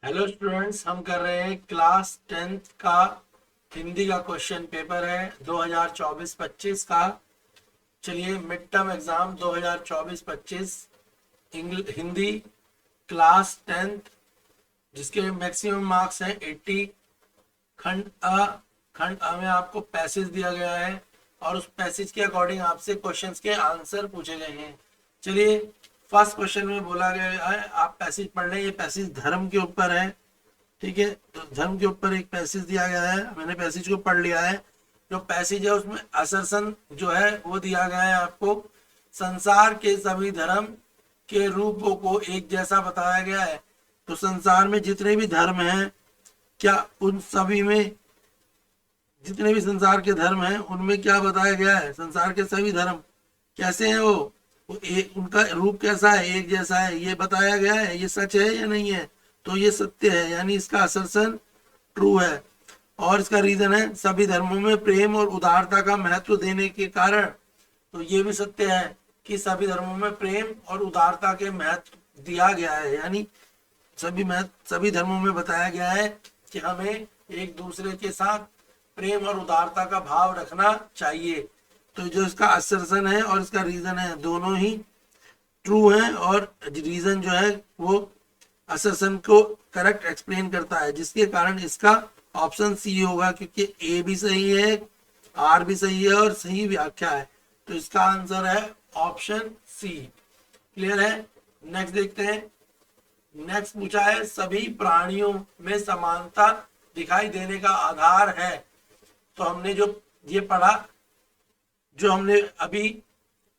Hello students, हम कर रहे हैं क्लास 10th का हिंदी का क्वेश्चन पेपर है 2024-25 का। चलिए, mid term exam 2024-25 Hindi class 10th, जिसके मैक्सिमम मार्क्स हैं 80। खंड अ खंड अ में आपको पैसेज दिया गया है और उस पैसेज के अकॉर्डिंग आपसे क्वेश्चंस के आंसर पूछे गए हैं। चलिए, फर्स्ट क्वेश्चन में बोला गया है, आप पैसेज पढ़ लें। ये पैसेज धर्म के ऊपर है, ठीक है। तो धर्म के ऊपर एक पैसेज दिया गया है, मैंने पैसेज को पढ़ लिया है। जो पैसेज है उसमें असरसन जो है वो दिया गया है आपको। संसार के सभी धर्म के रूपों को एक जैसा बताया गया है। तो संसार में जितने भी धर्म हैं, क्या उन सभी में, जितने भी संसार के धर्म हैं उनमें क्या बताया गया है? संसार के सभी धर्म कैसे हैं, वो एक, उनका रूप कैसा है, एक जैसा है, ये बताया गया है। ये सच है या नहीं है? तो ये सत्य है, यानी इसका असर्शन ट्रू है। और इसका रीजन है सभी धर्मों में प्रेम और उदारता का महत्व देने के कारण। तो ये भी सत्य है कि सभी धर्मों में प्रेम और उदारता के महत्व दिया गया है, यानी सभी धर्मों में बताया गया है कि हमें एक दूसरे के साथ प्रेम और उदारता का भाव रखना चाहिए। तो जो इसका असर्शन है और इसका रीजन है, दोनों ही ट्रू है। और रीजन जो है वो असर्शन को करेक्ट एक्सप्लेन करता है, जिसके कारण इसका ऑप्शन सी होगा, क्योंकि ए भी सही है, आर भी सही है और सही व्याख्या है। तो इसका आंसर है ऑप्शन सी। क्लियर है? नेक्स्ट देखते हैं। नेक्स्ट पूछा है, सभी प्राणियों में समानता दिखाई देने का आधार है। तो हमने जो ये पढ़ा, जो हमने अभी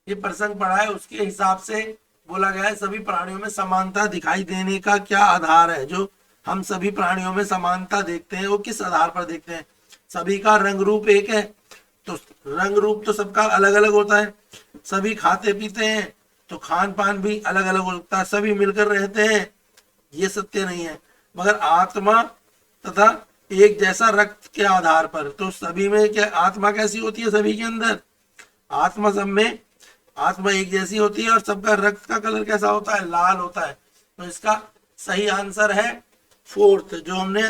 ये प्रसंग पढ़ा है, उसके हिसाब से बोला गया है सभी प्राणियों में समानता दिखाई देने का क्या आधार है। जो हम सभी प्राणियों में समानता देखते हैं वो किस आधार पर देखते हैं? सभी का रंग रूप एक है, तो रंग रूप तो सबका अलग अलग होता है। सभी खाते पीते हैं तो खान पान भी अलग अलग होता है। सभी मिलकर रहते हैं, ये सत्य नहीं है। मगर आत्मा तथा एक जैसा रक्त के आधार पर, तो सभी में क्या आत्मा कैसी होती है? सभी के अंदर आत्मा, सब में आत्मा एक जैसी होती है और सबका रक्त का कलर कैसा होता है? लाल होता है। तो इसका सही आंसर है फोर्थ, जो हमने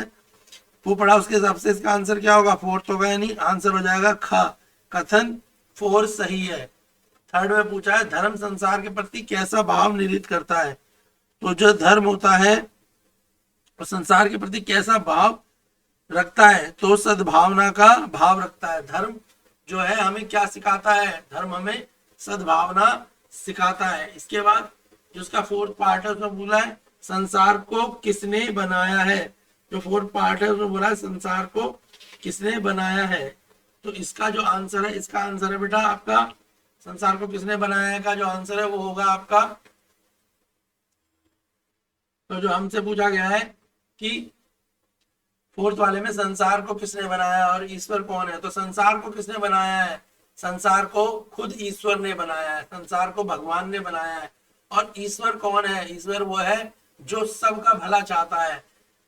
वो पढ़ा उसके हिसाब से इसका आंसर क्या होगा? फोर्थ होगा, यानी आंसर हो जाएगा ख। कथन फोर सही है। थर्ड में पूछा है, धर्म संसार के प्रति कैसा भाव निहित करता है। तो जो धर्म होता है वो संसार के प्रति कैसा भाव रखता है? तो सद्भावना का भाव रखता है। धर्म जो है हमें क्या सिखाता है? धर्म हमें सद्भावना सिखाता है। इसके बाद जो उसका फोर्थ पार्ट है उसमें बोला है संसार को किसने बनाया है। जो फोर्थ पार्ट है उसमें बोला है संसार को किसने बनाया है। तो इसका जो आंसर है, इसका आंसर है बेटा आपका, संसार को किसने बनाया है का जो आंसर है वो होगा आपका। तो जो हमसे पूछा गया है कि फोर्थ वाले में संसार को किसने बनाया और ईश्वर कौन है, तो संसार को किसने बनाया है? संसार को खुद ईश्वर ने बनाया है, संसार को भगवान ने बनाया है। और ईश्वर कौन है? ईश्वर वो है जो सबका भला चाहता है,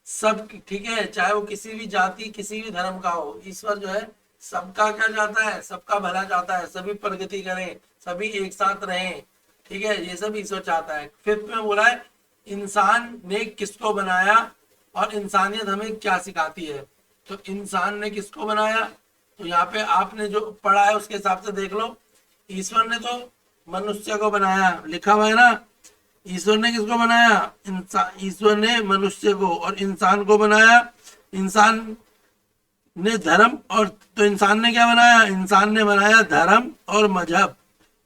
सब, ठीक है, चाहे वो किसी भी जाति किसी भी धर्म का हो। ईश्वर जो है सबका क्या चाहता है? सबका भला चाहता है, सभी प्रगति करें, सभी एक साथ रहें, ठीक है, ये सब ईश्वर चाहता है। फिफ्थ में बोला है इंसान ने किसको बनाया और इंसानियत हमें क्या सिखाती है। तो इंसान ने किसको बनाया? तो यहाँ पे आपने जो पढ़ा है उसके हिसाब से देख लो। ईश्वर ने तो मनुष्य को बनाया, लिखा हुआ है ना। ईश्वर ने किसको बनाया? ईश्वर ने मनुष्य को और इंसान को बनाया। इंसान ने धर्म और, तो इंसान ने क्या बनाया? इंसान ने बनाया धर्म और मजहब।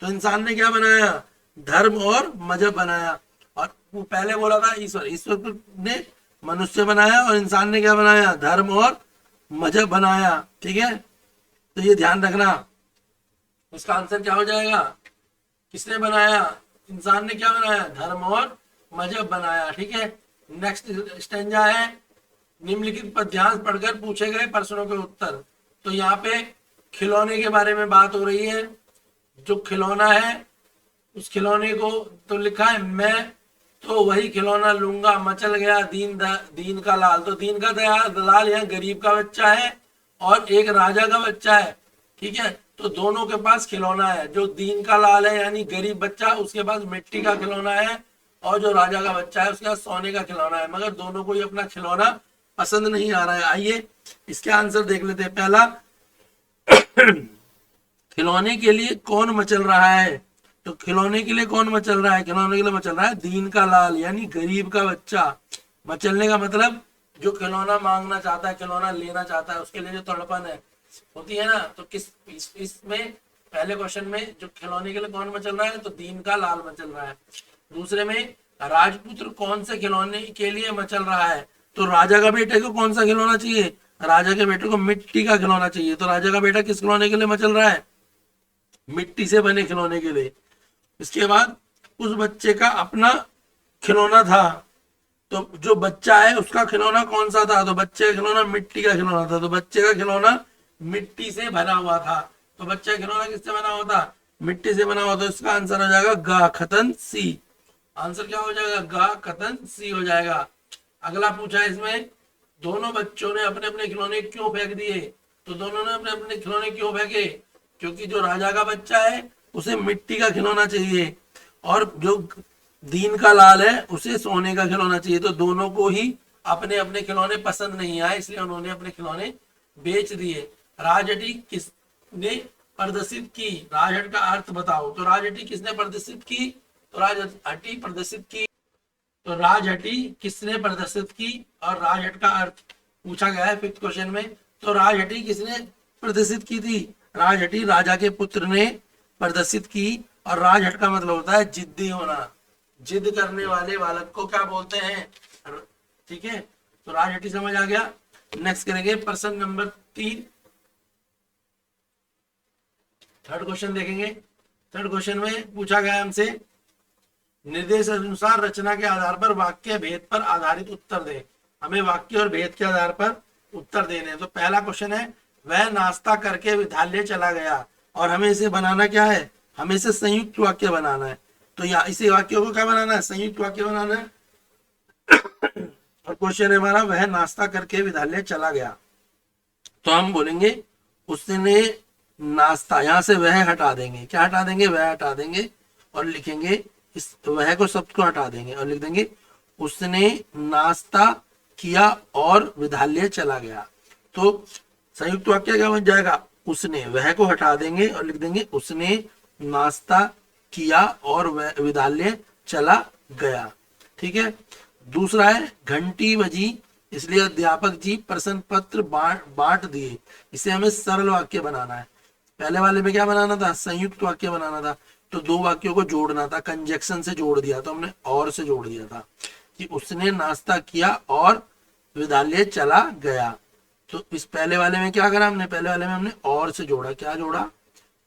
तो इंसान ने क्या बनाया? धर्म और मजहब बनाया। और वो पहले बोला था ईश्वर ने मनुष्य बनाया और इंसान ने क्या बनाया? धर्म और मजहब बनाया, ठीक है। तो ये ध्यान रखना, इसका आंसर क्या हो जाएगा? किसने बनाया? इंसान ने क्या बनाया? धर्म और मजहब बनाया, ठीक है। नेक्स्ट स्टेंजा है, निम्नलिखित पद्यांश पढ़कर पूछे गए प्रश्नों के उत्तर। तो यहाँ पे खिलौने के बारे में बात हो रही है। जो खिलौना है उस खिलौने को तो लिखा है मैं तो वही खिलौना लूंगा, मचल गया दीन का लाल। तो दीन का दलाल यहाँ गरीब का बच्चा है और एक राजा का बच्चा है, ठीक है। तो दोनों के पास खिलौना है। जो दीन का लाल है यानी गरीब बच्चा, उसके पास मिट्टी का खिलौना है और जो राजा का बच्चा है उसके पास सोने का खिलौना है, मगर दोनों को ही अपना खिलौना पसंद नहीं आ रहा है। आइए इसके आंसर देख लेते हैं। पहला, खिलौने के लिए कौन मचल रहा है? तो खिलौने के लिए कौन मचल रहा है? खिलौने के लिए मचल रहा है दीन का लाल, यानी गरीब का बच्चा। मचलने का मतलब जो खिलौना मांगना चाहता है, खिलौना लेना चाहता है, उसके लिए जो तड़पन है होती है ना। तो इसमें पहले क्वेश्चन में जो खिलौने के लिए कौन मचल रहा है, तो दीन का लाल मचल रहा है। दूसरे में राजपुत्र कौन से खिलौने के लिए मचल रहा है? तो राजा का बेटे को कौन सा खिलौना चाहिए? राजा के बेटे को मिट्टी का खिलौना चाहिए। तो राजा का बेटा किस खिलौने के लिए मचल रहा है? मिट्टी से बने खिलौने के लिए। इसके बाद उस बच्चे का अपना खिलौना था, तो जो बच्चा है उसका खिलौना कौन सा था? तो बच्चे का खिलौना मिट्टी का खिलौना था। तो बच्चे का खिलौना मिट्टी से बना हुआ था। तो बच्चे का खिलौना किससे बना हुआ था? मिट्टी से बना हुआ। तो इसका आंसर हो जाएगा ग खतन सी। आंसर क्या हो जाएगा? ग खतन सी हो जाएगा। अगला पूछा इसमें, दोनों बच्चों ने अपने अपने खिलौने क्यों फेंक दिए? तो दोनों ने अपने अपने खिलौने क्यों फेंके? क्योंकि जो राजा का बच्चा है उसे मिट्टी का खिलौना चाहिए, और जो दीन का लाल है उसे सोने का खिलौना चाहिए। तो दोनों को ही अपने अपने खिलौने पसंद नहीं आए, इसलिए उन्होंने अपने खिलौने बेच दिए। राजहटी किसने प्रदर्शित की? राजहट का अर्थ बताओ। तो राजहटी किसने प्रदर्शित की? तो राजहटी प्रदर्शित की। तो राजहटी किसने प्रदर्शित की और राजहट का अर्थ पूछा गया है 5th क्वेश्चन में। तो राजहटी किसने प्रदर्शित की थी? राजहटी राजा के पुत्र ने प्रदर्शित की। और राजहट का मतलब होता है जिद्दी होना, जिद करने वाले बालक को क्या बोलते हैं? ठीक है, तो राजहटी समझ आ गया। नेक्स्ट करेंगे प्रश्न नंबर 3, थर्ड क्वेश्चन देखेंगे। थर्ड क्वेश्चन में पूछा गया हमसे, निर्देश अनुसार रचना के आधार पर वाक्य भेद पर आधारित उत्तर दे। हमें वाक्य और भेद के आधार पर उत्तर देने। तो पहला क्वेश्चन है, वह नाश्ता करके विद्यालय चला गया, और हमें इसे बनाना क्या है? हमें इसे संयुक्त वाक्य बनाना है। तो या इसे वाक्य को क्या बनाना है? संयुक्त वाक्य बनाना है। और क्वेश्चन है हमारा, वह नाश्ता करके विद्यालय चला गया। तो हम बोलेंगे उसने नाश्ता, यहां से वह हटा देंगे। क्या हटा देंगे? वह हटा देंगे, और लिखेंगे इस वह को शब्द को हटा देंगे और लिख देंगे उसने नाश्ता किया और विद्यालय चला गया। तो संयुक्त वाक्य क्या बन जाएगा? उसने, वह को हटा देंगे और लिख देंगे उसने नाश्ता किया और वह विद्यालय चला गया। ठीक है। दूसरा है, घंटी बजी इसलिए अध्यापक जी प्रश्न पत्र बांट दिए। इसे हमें सरल वाक्य बनाना है। पहले वाले में क्या बनाना था? संयुक्त वाक्य बनाना था। तो दो वाक्यों को जोड़ना था, कंजक्शन से जोड़ दिया, तो हमने और से जोड़ दिया था कि उसने नाश्ता किया और विद्यालय चला गया। तो इस पहले वाले में क्या करा हमने? पहले वाले में हमने और से जोड़ा। क्या जोड़ा?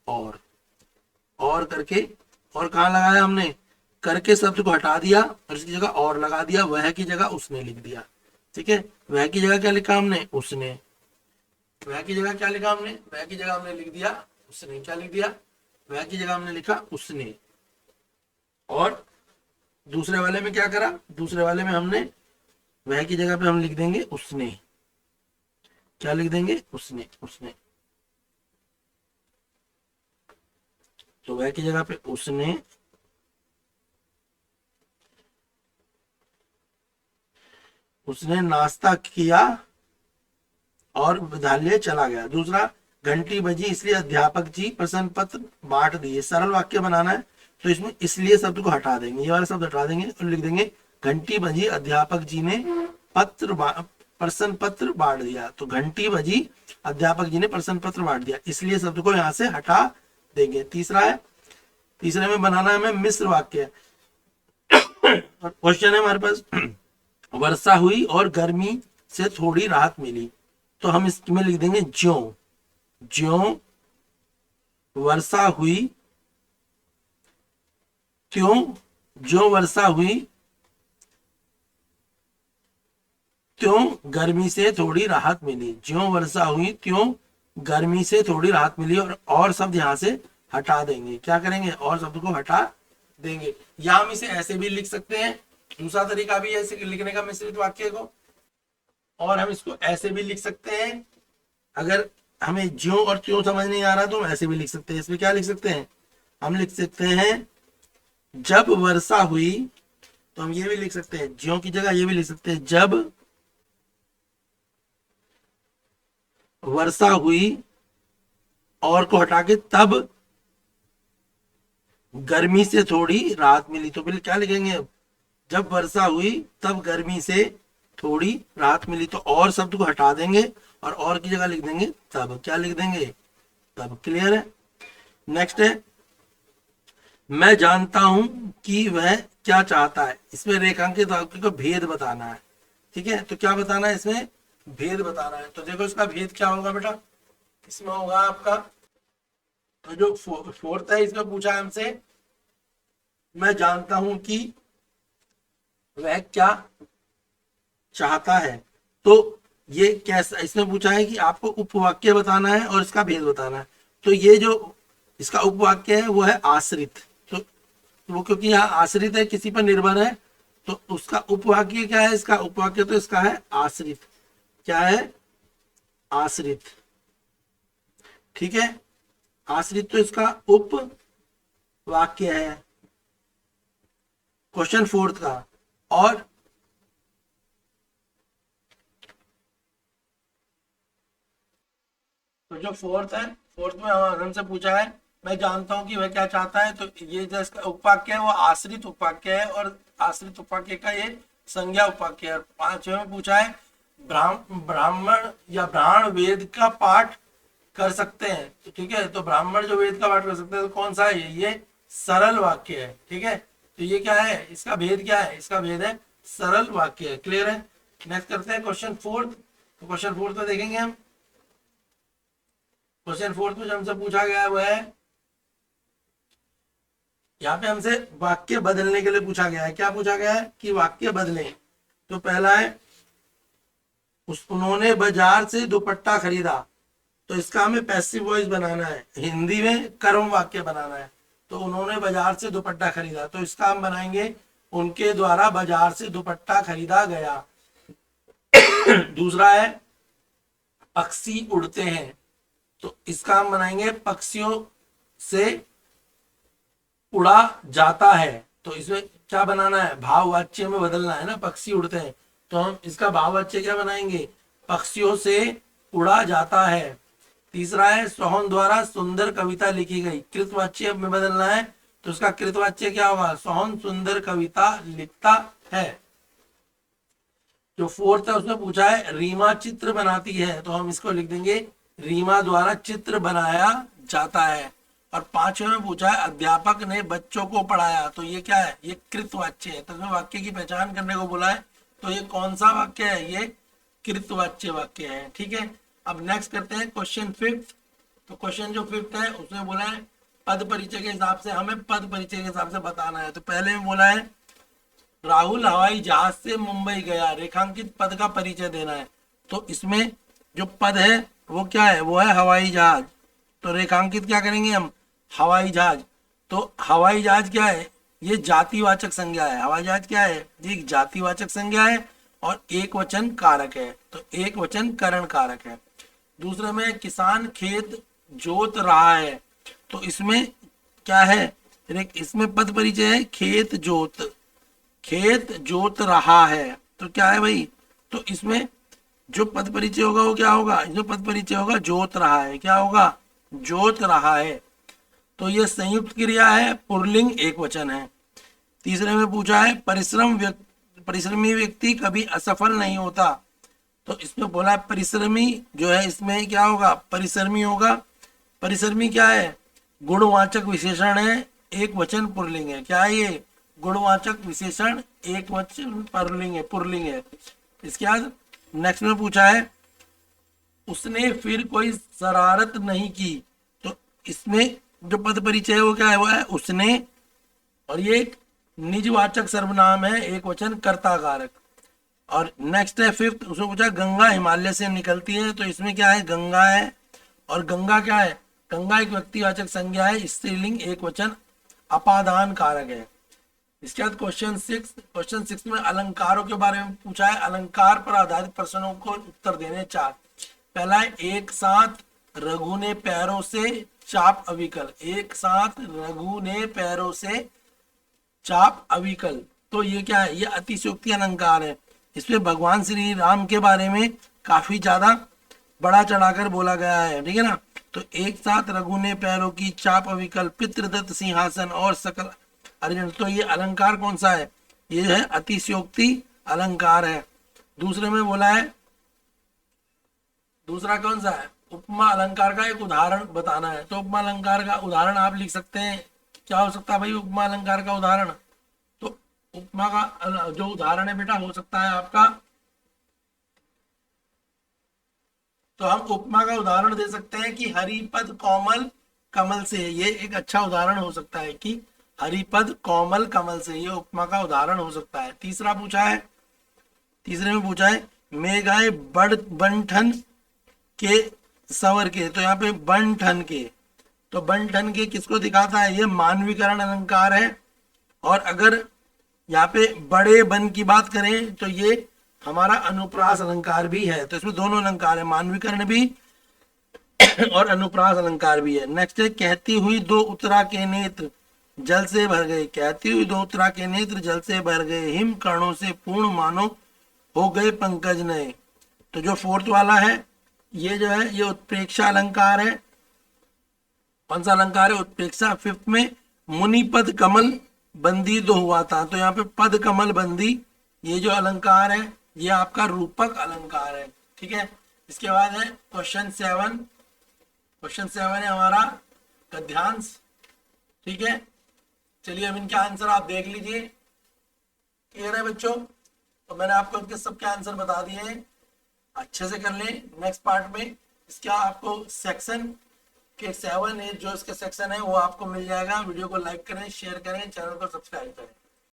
और करके, और कहाँ लगाया हमने? करके शब्द को हटा दिया और इसकी जगह और लगा दिया, वह की जगह उसने लिख दिया। ठीक है, वह की जगह क्या लिखा हमने? उसने। वह की जगह क्या लिखा हमने? वह की जगह हमने लिख दिया उसने। क्या लिख दिया? वह की जगह हमने लिखा उसने। और दूसरे वाले में क्या करा? दूसरे वाले में हमने वह की जगह पे हम लिख देंगे उसने। क्या लिख देंगे? उसने। उसने। तो वह की जगह पे उसने, उसने नाश्ता किया और विद्यालय चला गया। दूसरा, घंटी बजी इसलिए अध्यापक जी प्रश्न पत्र बांट दिए। सरल वाक्य बनाना है, तो इसमें इसलिए शब्द को हटा देंगे, ये वाला शब्द हटा देंगे और लिख देंगे घंटी बजी अध्यापक जी ने प्रश्न पत्र बांट दिया। तो घंटी बजी अध्यापक जी ने प्रश्न पत्र बांट दिया, इसलिए शब्द को यहाँ से हटा देंगे। तीसरा है, तीसरे में बनाना है हमें मिश्र वाक्य। क्वेश्चन है हमारे पास, वर्षा हुई और गर्मी से थोड़ी राहत मिली। तो हम इसमें लिख देंगे ज्यों। ज्यों वर्षा हुई, त्यों, ज्यों वर्षा हुई त्यों गर्मी से थोड़ी राहत मिली। ज्यों वर्षा हुई त्यों गर्मी से थोड़ी राहत मिली। और शब्द यहां से हटा देंगे। क्या करेंगे? और शब्द को हटा देंगे। या हम इसे ऐसे भी लिख सकते हैं, दूसरा तरीका भी है ऐसे लिखने का मिश्रित वाक्य को। और हम इसको ऐसे भी लिख सकते हैं, अगर हमें ज्यों और त्यों समझ नहीं आ रहा तो हम ऐसे भी लिख सकते हैं। इसमें क्या लिख सकते हैं? हम लिख सकते हैं जब वर्षा हुई तो हम ये भी लिख सकते हैं, ज्यों की जगह ये भी लिख सकते हैं, जब वर्षा हुई और को हटा के तब गर्मी से थोड़ी राहत मिली। तो फिर क्या लिखेंगे अब, जब वर्षा हुई तब गर्मी से थोड़ी राहत मिली। तो और शब्द को हटा देंगे और की जगह लिख देंगे तब। क्या लिख देंगे, तब। क्लियर है। नेक्स्ट है, मैं जानता हूं कि वह क्या चाहता है। इसमें रेखांकित वाक्य को भेद बताना है। ठीक है, तो क्या बताना है, इसमें भेद बताना है। तो देखो इसका भेद क्या होगा बेटा, इसमें होगा आपका, तो जो फोर्थ है इसमें पूछा है हमसे, मैं जानता हूं कि वह क्या चाहता है। तो ये कैसा, इसमें पूछा है कि आपको उपवाक्य बताना है और इसका भेद बताना है। तो ये जो इसका उपवाक्य है वो है आश्रित। तो वो क्योंकि यहाँ आश्रित है, किसी पर निर्भर है, तो उसका उपवाक्य क्या है, इसका उपवाक्य तो इसका है आश्रित। क्या है, आश्रित। ठीक है, आश्रित तो इसका उपवाक्य है क्वेश्चन फोर्थ का। और तो जो फोर्थ है, फोर्थ में हमसे पूछा है मैं जानता हूं कि वह क्या चाहता है। तो ये जो इसका उपवाक्य है वो आश्रित उपवाक्य है और आश्रित उपवाक्य का ये संज्ञा उपवाक्य है। पांचवें में पूछा है ब्राह्मण या ब्राह्मण वेद का पाठ कर सकते हैं। तो ठीक है, तो ब्राह्मण जो वेद का पाठ कर सकते हैं, तो कौन सा है ये सरल वाक्य है। ठीक है, तो ये क्या है, इसका भेद क्या है, इसका भेद है सरल वाक्य है। क्लियर है। नेक्स्ट करते हैं क्वेश्चन फोर्थ। तो क्वेश्चन फोर्थ में देखेंगे हम, क्वेश्चन फोर्थ में जो हमसे पूछा गया है वो है, यहाँ पे हमसे वाक्य बदलने के लिए पूछा गया है। क्या पूछा गया है कि वाक्य बदले। तो पहला है, उन्होंने बाजार से दुपट्टा खरीदा। तो इसका हमें पैसिव वॉइस बनाना है, हिंदी में कर्म वाक्य बनाना है। तो उन्होंने बाजार से दुपट्टा खरीदा, तो इसका हम बनाएंगे, उनके द्वारा बाजार से दुपट्टा खरीदा गया। दूसरा है, पक्षी उड़ते हैं। तो इसका हम बनाएंगे, पक्षियों से उड़ा जाता है। तो इसमें क्या बनाना है, भाववाच्य में बदलना है ना, पक्षी उड़ते हैं। तो हम इसका भाववाच्य क्या बनाएंगे, पक्षियों से उड़ा जाता है। तीसरा है, सोहन द्वारा सुंदर कविता लिखी गई। कृतवाच्य में बदलना है, तो इसका कृतवाच्य क्या होगा, सोहन सुंदर कविता लिखता है। जो फोर्थ है उसमें पूछा है, रीमा चित्र बनाती है। तो हम इसको लिख देंगे, रीमा द्वारा चित्र बनाया जाता है। और पांचवें में पूछा है, अध्यापक ने बच्चों को पढ़ाया। तो ये क्या है, ये कृतवाच्य है। तो वाक्य की पहचान करने को बोला है, तो ये कौन सा वाक्य है, ये कृतवाच्य वाक्य है। ठीक है, अब नेक्स्ट करते हैं क्वेश्चन फिफ्थ। तो क्वेश्चन जो फिफ्थ है उसमें बोला है, पद परिचय के हिसाब से हमें पद परिचय के हिसाब से बताना है। तो पहले में बोला है, राहुल हवाई जहाज से मुंबई गया। रेखांकित पद का परिचय देना है। तो इसमें जो पद है वो क्या है, वो है हवाई जहाज। तो रेखांकित क्या करेंगे हम, हवाई जहाज। तो हवाई जहाज क्या है, ये जातिवाचक संज्ञा है। हवाई जहाज क्या है, ये जातिवाचक संज्ञा है और एक वचन कारक है। तो एक वचन करण कारक है। दूसरे में, किसान खेत जोत रहा है। तो इसमें क्या है, इसमें पद परिचय है खेत जोत, खेत जोत रहा है। तो क्या है भाई, तो इसमें जो पद परिचय होगा वो क्या होगा, जो पद परिचय होगा जोत रहा है। क्या होगा, जोत रहा है। तो ये संयुक्त क्रिया है, पुल्लिंग एक वचन है। तीसरे में पूछा है, परिश्रमी व्यक्ति कभी असफल नहीं होता। तो इसमें बोला है, परिश्रमी जो है इसमें क्या होगा, परिश्रमी होगा। परिश्रमी क्या है, गुणवाचक विशेषण है, एक वचन पुल्लिंग है। क्या है ये, गुणवाचक विशेषण एक वचन पुल्लिंग है। इसके बाद नेक्स्ट में पूछा है, उसने फिर कोई शरारत नहीं की। तो इसमें जो पद परिचय है वो क्या है, वो है उसने। और ये एक निजवाचक सर्वनाम है, एक वचन कर्ता कारक। और नेक्स्ट है फिफ्थ, उसमें पूछा गंगा हिमालय से निकलती है। तो इसमें क्या है, गंगा है। और गंगा क्या है, गंगा एक व्यक्तिवाचक संज्ञा है, स्त्रीलिंग एक वचन अपादान कारक है। इसके बाद क्वेश्चन सिक्स में अलंकारों के बारे में पूछा है। अलंकार पर आधारित प्रश्नों को उत्तर देने चार। पहला है, एक साथ रघु ने पैरों से चाप अविकल। एक साथ रघु ने पैरों से चाप अविकल। तो ये क्या है, ये अतिशयोक्ति अलंकार है। इसमें भगवान श्री राम के बारे में काफी ज्यादा बड़ा चढ़ाकर बोला गया है, ठीक है ना। तो एक साथ रघु ने पैरों की चाप अविकल पितृदत्त सिंहासन और सकल अर्जुन, तो ये अलंकार कौन सा है, ये है अतिशयोक्ति अलंकार है। दूसरे में बोला है, दूसरा कौन सा है, उपमा अलंकार का एक उदाहरण बताना है। तो उपमा अलंकार का उदाहरण आप लिख सकते हैं, क्या हो सकता है भाई उपमा अलंकार का उदाहरण। तो उपमा का जो उदाहरण है बेटा हो सकता है आपका, तो हम उपमा का उदाहरण दे सकते हैं कि हरिपद कोमल कमल से, ये एक अच्छा उदाहरण हो सकता है कि हरिपद कोमल कमल से, ये उपमा का उदाहरण हो सकता है। तीसरा पूछा है, तीसरे में पूछा है मेघाए बड़ बंठन के सवर के, तो यहाँ पे बंठन के, तो बंठन के किसको दिखाता है, ये मानवीकरण अलंकार है। और अगर यहाँ पे बड़े बन की बात करें तो ये हमारा अनुप्रास अलंकार भी है। तो इसमें दोनों अलंकार है, मानवीकरण भी और अनुप्रास अलंकार भी है। नेक्स्ट है कहती हुई दो उत्तरा के नेत्र जल से भर गए, कहती हुई दो उत्तरा के नेत्र जल से भर गए, हिम कर्णों से पूर्ण मानो हो गए पंकज नए। तो जो फोर्थ वाला है ये जो है ये उत्प्रेक्षा अलंकार है। कौन सा अलंकार है, उत्प्रेक्षा। फिफ्थ में मुनि पद कमल बंदी दो हुआ था, तो यहाँ पे पद कमल बंदी ये जो अलंकार है ये आपका रूपक अलंकार है, ठीक है। इसके बाद है क्वेश्चन 7, क्वेश्चन 7 है हमारा गद्यांश, ठीक है। चलिए अब इनके आंसर आप देख लीजिए, क्लियर है बच्चों। तो मैंने आपको इनके सबके आंसर बता दिए हैं, अच्छे से कर लें। नेक्स्ट पार्ट में इसका आपको सेक्शन के 7 है, जो इसके सेक्शन है वो आपको मिल जाएगा। वीडियो को लाइक करें, शेयर करें, चैनल को सब्सक्राइब करें।